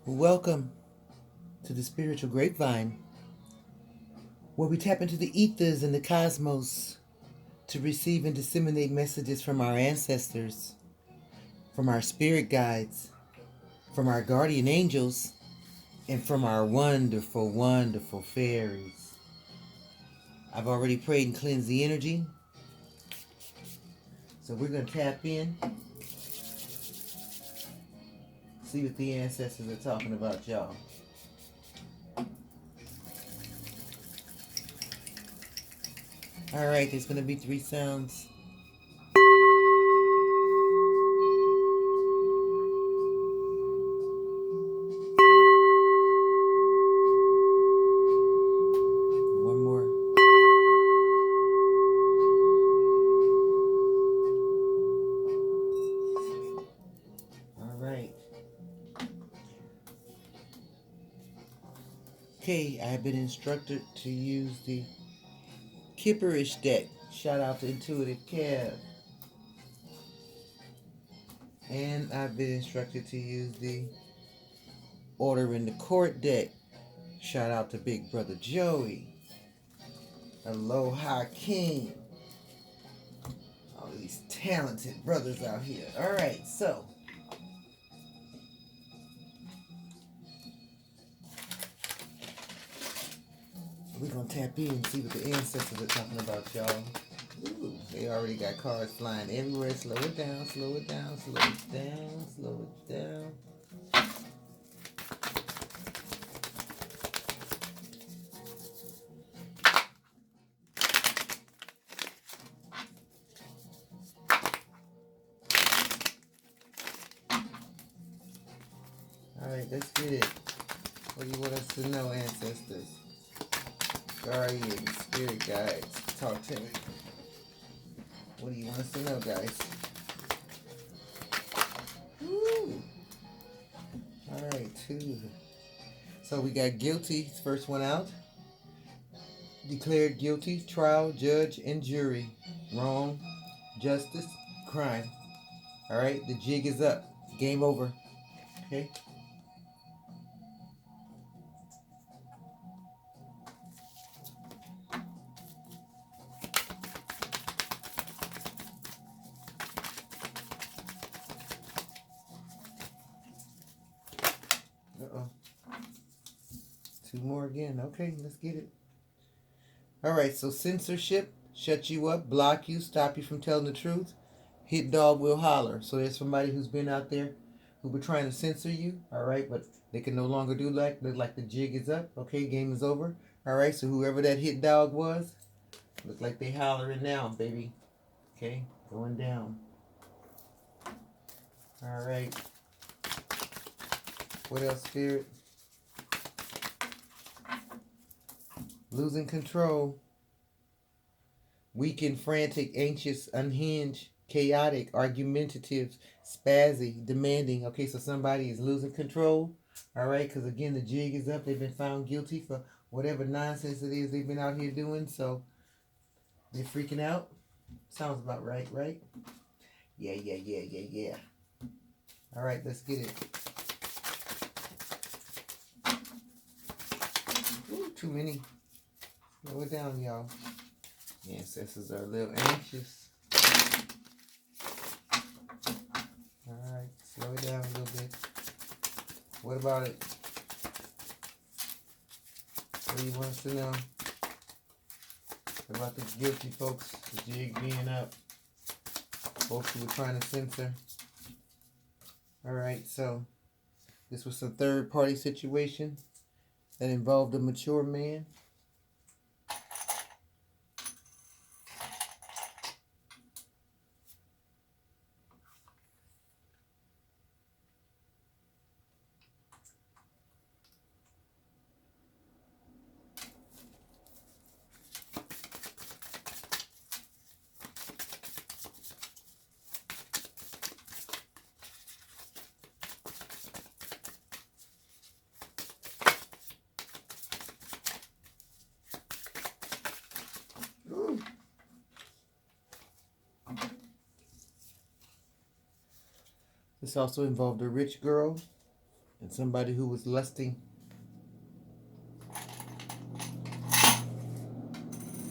Welcome to the Spiritual Grapevine, where we tap into the ethers and the cosmos to receive and disseminate messages from our ancestors, from our spirit guides, from our guardian angels, and from our wonderful, wonderful fairies. I've already prayed and cleansed the energy, so we're going to tap in, see what the ancestors are talking about, y'all. Alright, there's going to be 3 sounds. One more. Alright. Okay, I have been instructed to use the Kipperish deck. Shout out to Intuitive Kev. And I've been instructed to use the Order in the Court deck. Shout out to Big Brother Joey. Aloha King. All these talented brothers out here. Alright, so we're going to tap in and see what the ancestors are talking about, y'all. Ooh, they already got cards flying everywhere. Slow it down, slow it down, slow it down, slow it down. Alright, let's get it. What do you want us to know, ancestors? Guardians, spirit guides, talk to me. What do you want us to know, guys? Woo! Alright, 2. So we got guilty, first one out. Declared guilty, trial, judge, and jury. Wrong, justice, crime. Alright, the jig is up. Game over. Okay? Uh-oh. 2 more again. Okay, let's get it. Alright, so censorship, shut you up, block you, stop you from telling the truth. Hit dog will holler. So there's somebody who's been out there who were trying to censor you, alright, but they can no longer do that. Look like the jig is up. Okay, game is over. Alright, so whoever that hit dog was, look like they hollering now, baby. Okay, going down. Alright. What else, Spirit? Losing control. Weakened, frantic, anxious, unhinged, chaotic, argumentative, spazzy, demanding. Okay, so somebody is losing control. Alright, because again, the jig is up. They've been found guilty for whatever nonsense it is they've been out here doing. So they're freaking out. Sounds about right, right? Yeah. Alright, let's get it. Ooh, too many. Slow it down, y'all. The ancestors are a little anxious. Alright, slow it down a little bit. What about it? What do you want us to know? What about the guilty folks? The jig being up. Folks who were trying to censor. Alright, so this was a third party situation that involved a mature man. This also involved a rich girl And somebody who was lusting.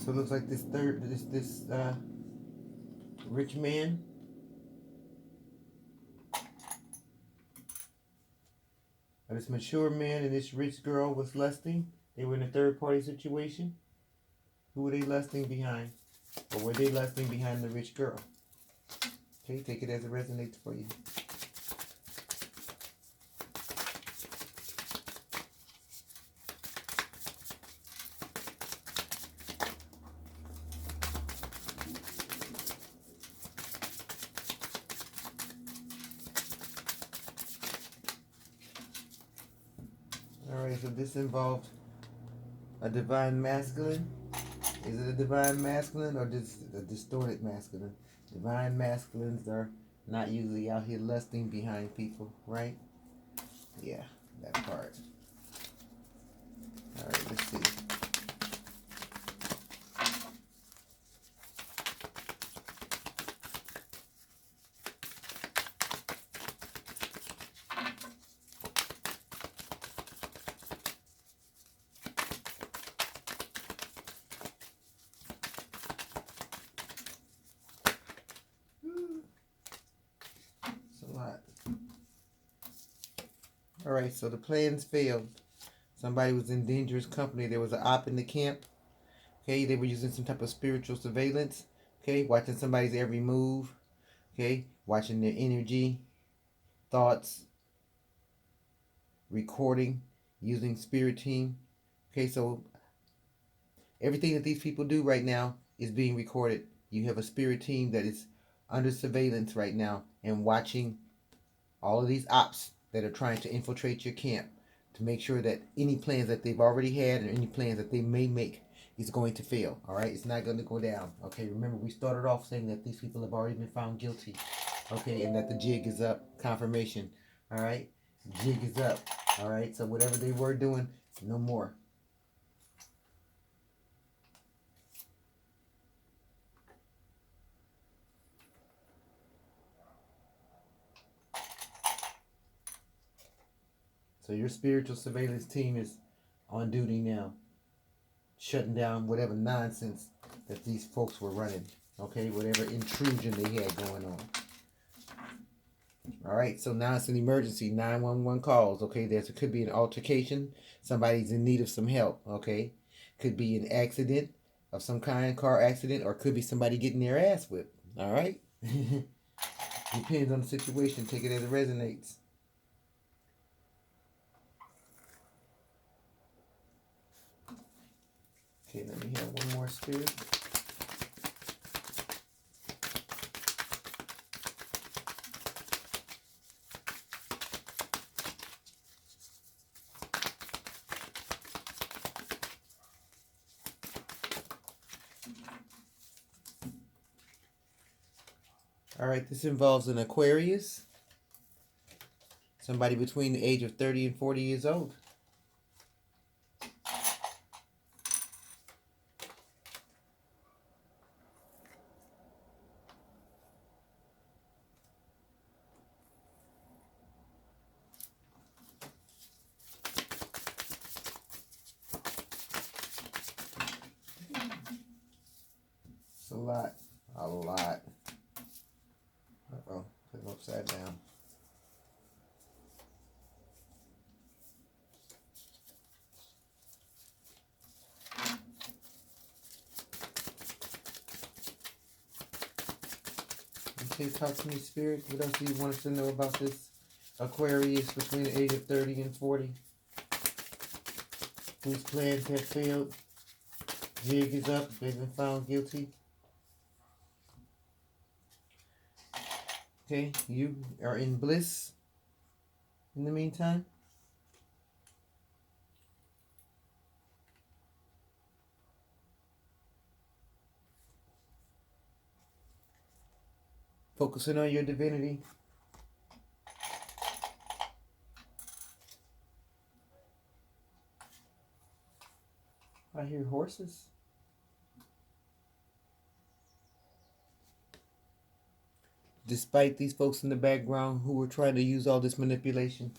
So it looks like this rich man. Or this mature man and this rich girl was lusting. They were in a third party situation. Who were they lusting behind? Or were they lusting behind the rich girl? Okay, take it as it resonates for you. Alright, so this involved a divine masculine. Is it a divine masculine or just a distorted masculine? Divine masculines are not usually out here lusting behind people, right? Yeah, that part. Alright, let's see. Alright, so the plans failed. Somebody was in dangerous company. There was an op in the camp. Okay, they were using some type of spiritual surveillance. Okay, watching somebody's every move. Okay, watching their energy, thoughts, recording, using spirit team. Okay, so everything that these people do right now is being recorded. You have a spirit team that is under surveillance right now and watching all of these ops that are trying to infiltrate your camp to make sure that any plans that they've already had and any plans that they may make is going to fail. All right, it's not going to go down. Okay, remember we started off saying that these people have already been found guilty. Okay, and that the jig is up. Confirmation. All right, jig is up. All right, so whatever they were doing, no more. So your spiritual surveillance team is on duty now, shutting down whatever nonsense that these folks were running. Okay, whatever intrusion they had going on. All right, so now it's an emergency. 911 calls. Okay, could be an altercation. Somebody's in need of some help. Okay, could be an accident of some kind, car accident, or could be somebody getting their ass whipped. All right, depends on the situation. Take it as it resonates. Okay, let me have one more spirit. All right, this involves an Aquarius, somebody between the age of 30 and 40 years old. It's a lot. A lot. Uh-oh, put it upside down. Okay, talk to me, Spirit. What else do you want us to know about this Aquarius between the age of 30 and 40? Whose plans have failed? Jig is up. They've been found guilty. Okay, you are in bliss in the meantime. Focusing on your divinity. I hear horses. Despite these folks in the background who were trying to use all this manipulation.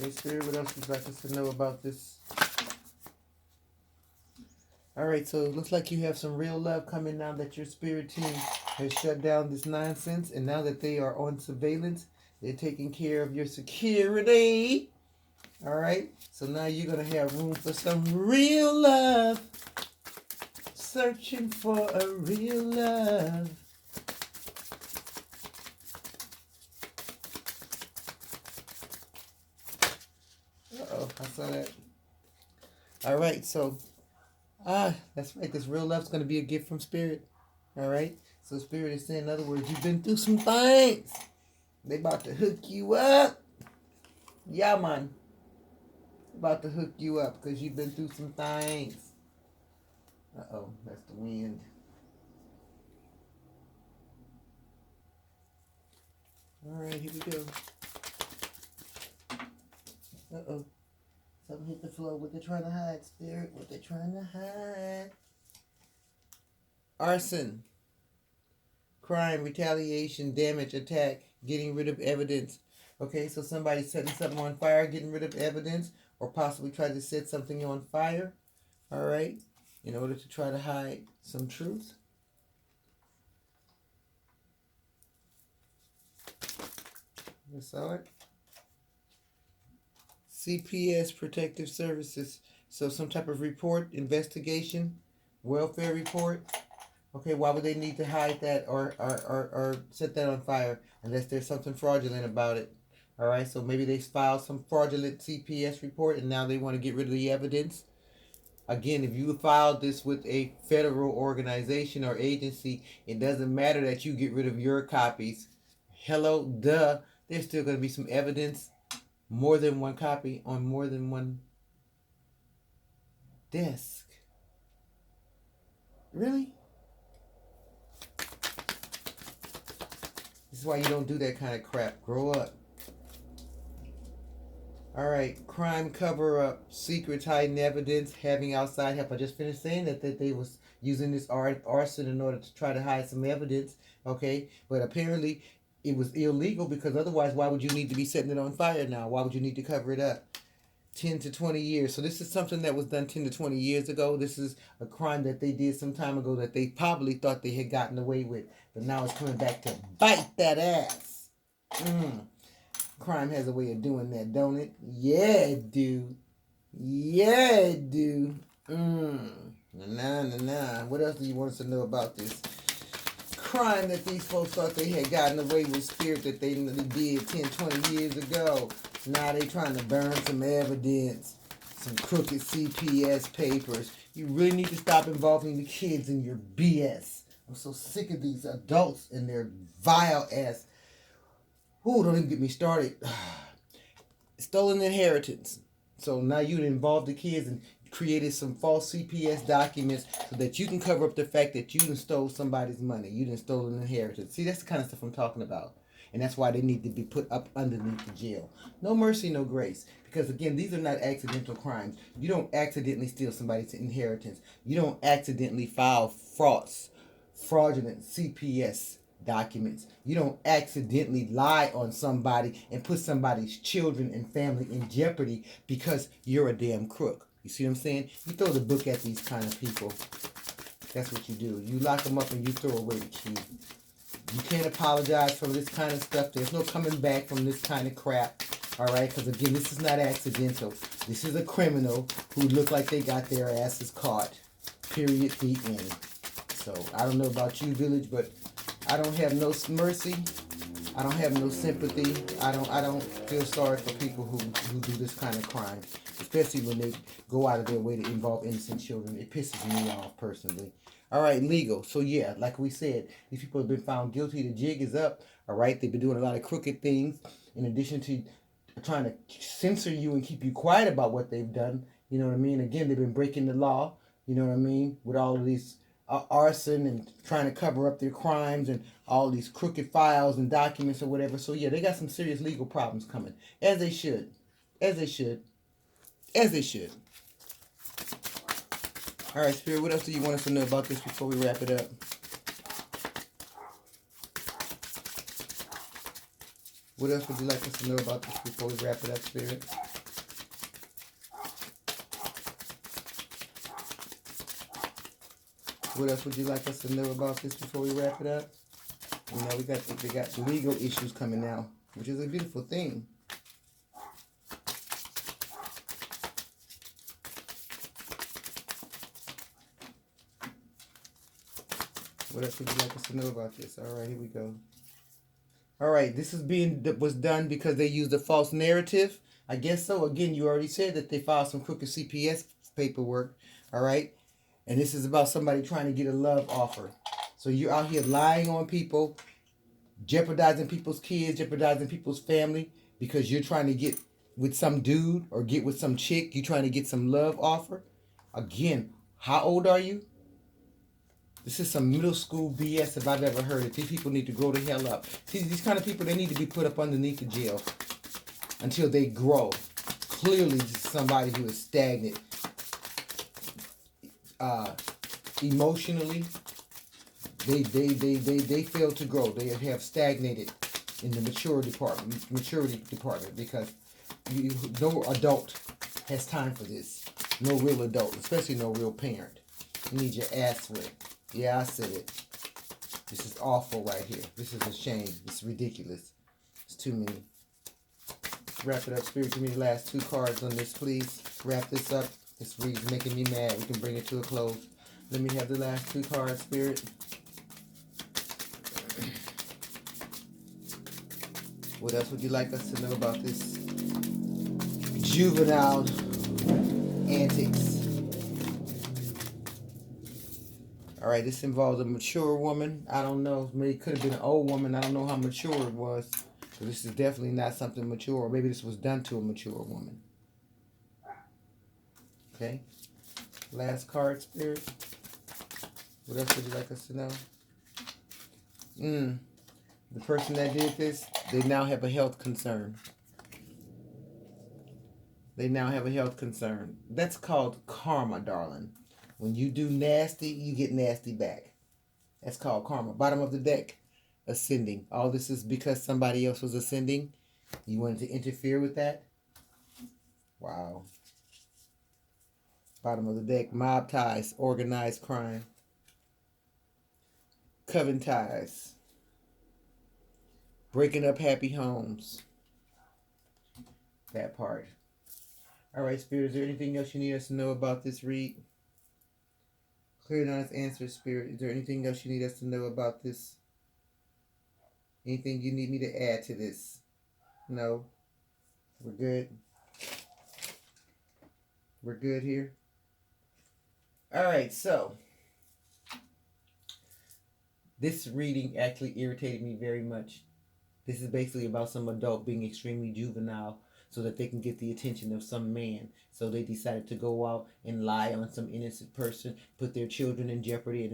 Okay, Spirit, what else would you like us to know about this? All right, so it looks like you have some real love coming now that your spirit team has shut down this nonsense, and now that they are on surveillance, they're taking care of your security. All right, so now you're going to have room for some real love. Searching for a real love. Uh-oh, I saw that. All right, so, that's right. This real love's going to be a gift from Spirit. All right, so Spirit is saying, in other words, you've been through some things. They about to hook you up. Yeah, man. About to hook you up because you've been through some things. Uh-oh, that's the wind. All right, here we go. Uh-oh. Something hit the floor. What they trying to hide, Spirit? What they trying to hide? Arson. Crime, retaliation, damage, attack, getting rid of evidence. Okay, so somebody's setting something on fire, getting rid of evidence, or possibly try to set something on fire. All right, in order to try to hide some truth. You saw it? CPS, Protective Services. So some type of report, investigation, welfare report. Okay, why would they need to hide that or set that on fire unless there's something fraudulent about it? All right, so maybe they filed some fraudulent CPS report and now they want to get rid of the evidence. Again, if you filed this with a federal organization or agency, it doesn't matter that you get rid of your copies. Hello, duh. There's still going to be some evidence, more than one copy on more than one desk. Really? This is why you don't do that kind of crap. Grow up. All right, crime cover-up, secrets, hiding evidence, having outside help. I just finished saying that they was using this arson in order to try to hide some evidence, okay? But apparently it was illegal because otherwise why would you need to be setting it on fire now? Why would you need to cover it up? 10 to 20 years. So this is something that was done 10 to 20 years ago. This is a crime that they did some time ago that they probably thought they had gotten away with. But now it's coming back to bite that ass. Crime has a way of doing that, don't it? Yeah, it do. Yeah, it do. Nah. What else do you want us to know about this crime that these folks thought they had gotten away with, Spirit, that they did 10, 20 years ago? Now they trying to burn some evidence, some crooked CPS papers. You really need to stop involving the kids in your BS. I'm so sick of these adults and their vile ass. Ooh, don't even get me started. Stolen inheritance. So now you involved the kids and created some false CPS documents so that you can cover up the fact that you done stole somebody's money. You done stole an inheritance. See, that's the kind of stuff I'm talking about. And that's why they need to be put up underneath the jail. No mercy, no grace. Because again, these are not accidental crimes. You don't accidentally steal somebody's inheritance. You don't accidentally file fraudulent CPS documents. You don't accidentally lie on somebody and put somebody's children and family in jeopardy because you're a damn crook. You see what I'm saying? You throw the book at these kind of people. That's what you do. You lock them up and you throw away the key. You can't apologize for this kind of stuff. There's no coming back from this kind of crap. All right? Because again, this is not accidental. This is a criminal who look like they got their asses caught. Period. The end. So I don't know about you, Village, but I don't have no mercy. I don't have no sympathy. I don't feel sorry for people who do this kind of crime, especially when they go out of their way to involve innocent children. It pisses me off personally. All right, legal. So yeah, like we said, these people have been found guilty. The jig is up. All right, they've been doing a lot of crooked things. In addition to trying to censor you and keep you quiet about what they've done. You know what I mean? Again, they've been breaking the law. You know what I mean? With all of these arson and trying to cover up their crimes and all these crooked files and documents or whatever. So yeah, they got some serious legal problems coming. As they should. As they should. As they should. All right, Spirit, what else do you want us to know about this before we wrap it up? What else would you like us to know about this before we wrap it up, Spirit? What else would you like us to know about this before we wrap it up? You know, they got legal issues coming now, which is a beautiful thing. What else would you like us to know about this? All right, here we go. All right, this was done because they used a false narrative. I guess so. Again, you already said that they filed some crooked CPS paperwork. All right, and this is about somebody trying to get a love offer. So you're out here lying on people, jeopardizing people's kids, jeopardizing people's family because you're trying to get with some dude or get with some chick. You're trying to get some love offer. Again, how old are you? This is some middle school BS if I've ever heard it. These people need to grow the hell up. These kind of people, they need to be put up underneath the jail until they grow. Clearly, this is somebody who is stagnant emotionally. They fail to grow. They have stagnated in the maturity department because no adult has time for this. No real adult, especially no real parent. You need your ass whipped. Yeah, I said it. This is awful right here. This is a shame. It's ridiculous. It's too many. Wrap it up, Spirit. Give me the last 2 cards on this, please. Wrap this up. This read's making me mad. We can bring it to a close. Let me have the last 2 cards, Spirit. What else would you like us to know about this juvenile antics? All right, this involves a mature woman. I don't know. Maybe it could have been an old woman. I don't know how mature it was. So this is definitely not something mature. Or maybe this was done to a mature woman. Okay. Last card, Spirit. What else would you like us to know? The person that did this, they now have a health concern. They now have a health concern. That's called karma, darling. When you do nasty, you get nasty back. That's called karma. Bottom of the deck, ascending. All this is because somebody else was ascending. You wanted to interfere with that? Wow. Bottom of the deck, mob ties, organized crime. Coven ties. Breaking up happy homes. That part. All right, Spirit, is there anything else you need us to know about this read? Clear and honest answer, Spirit. Is there anything else you need us to know about this? Anything you need me to add to this? No? We're good? We're good here? All right, so this reading actually irritated me very much. This is basically about some adult being extremely juvenile so that they can get the attention of some man. So they decided to go out and lie on some innocent person, put their children in jeopardy and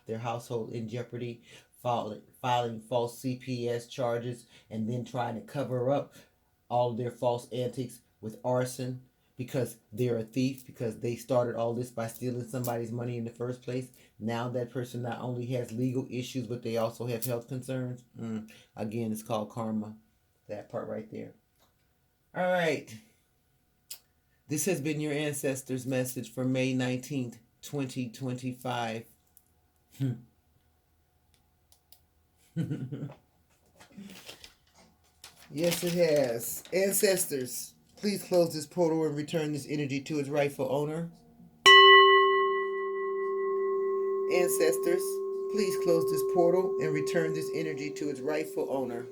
their household in jeopardy, filing false CPS charges, and then trying to cover up all of their false antics with arson because they're a thief, because they started all this by stealing somebody's money in the first place. Now that person not only has legal issues, but they also have health concerns. Again, it's called karma. That part right there. All right. This has been your Ancestors message for May 19th, 2025. Yes, it has. Ancestors, please close this portal and return this energy to its rightful owner. Ancestors, please close this portal and return this energy to its rightful owner.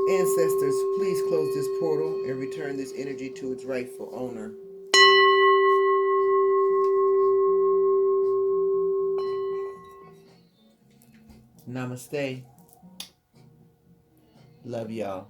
Ancestors, please close this portal and return this energy to its rightful owner. Namaste. Love y'all.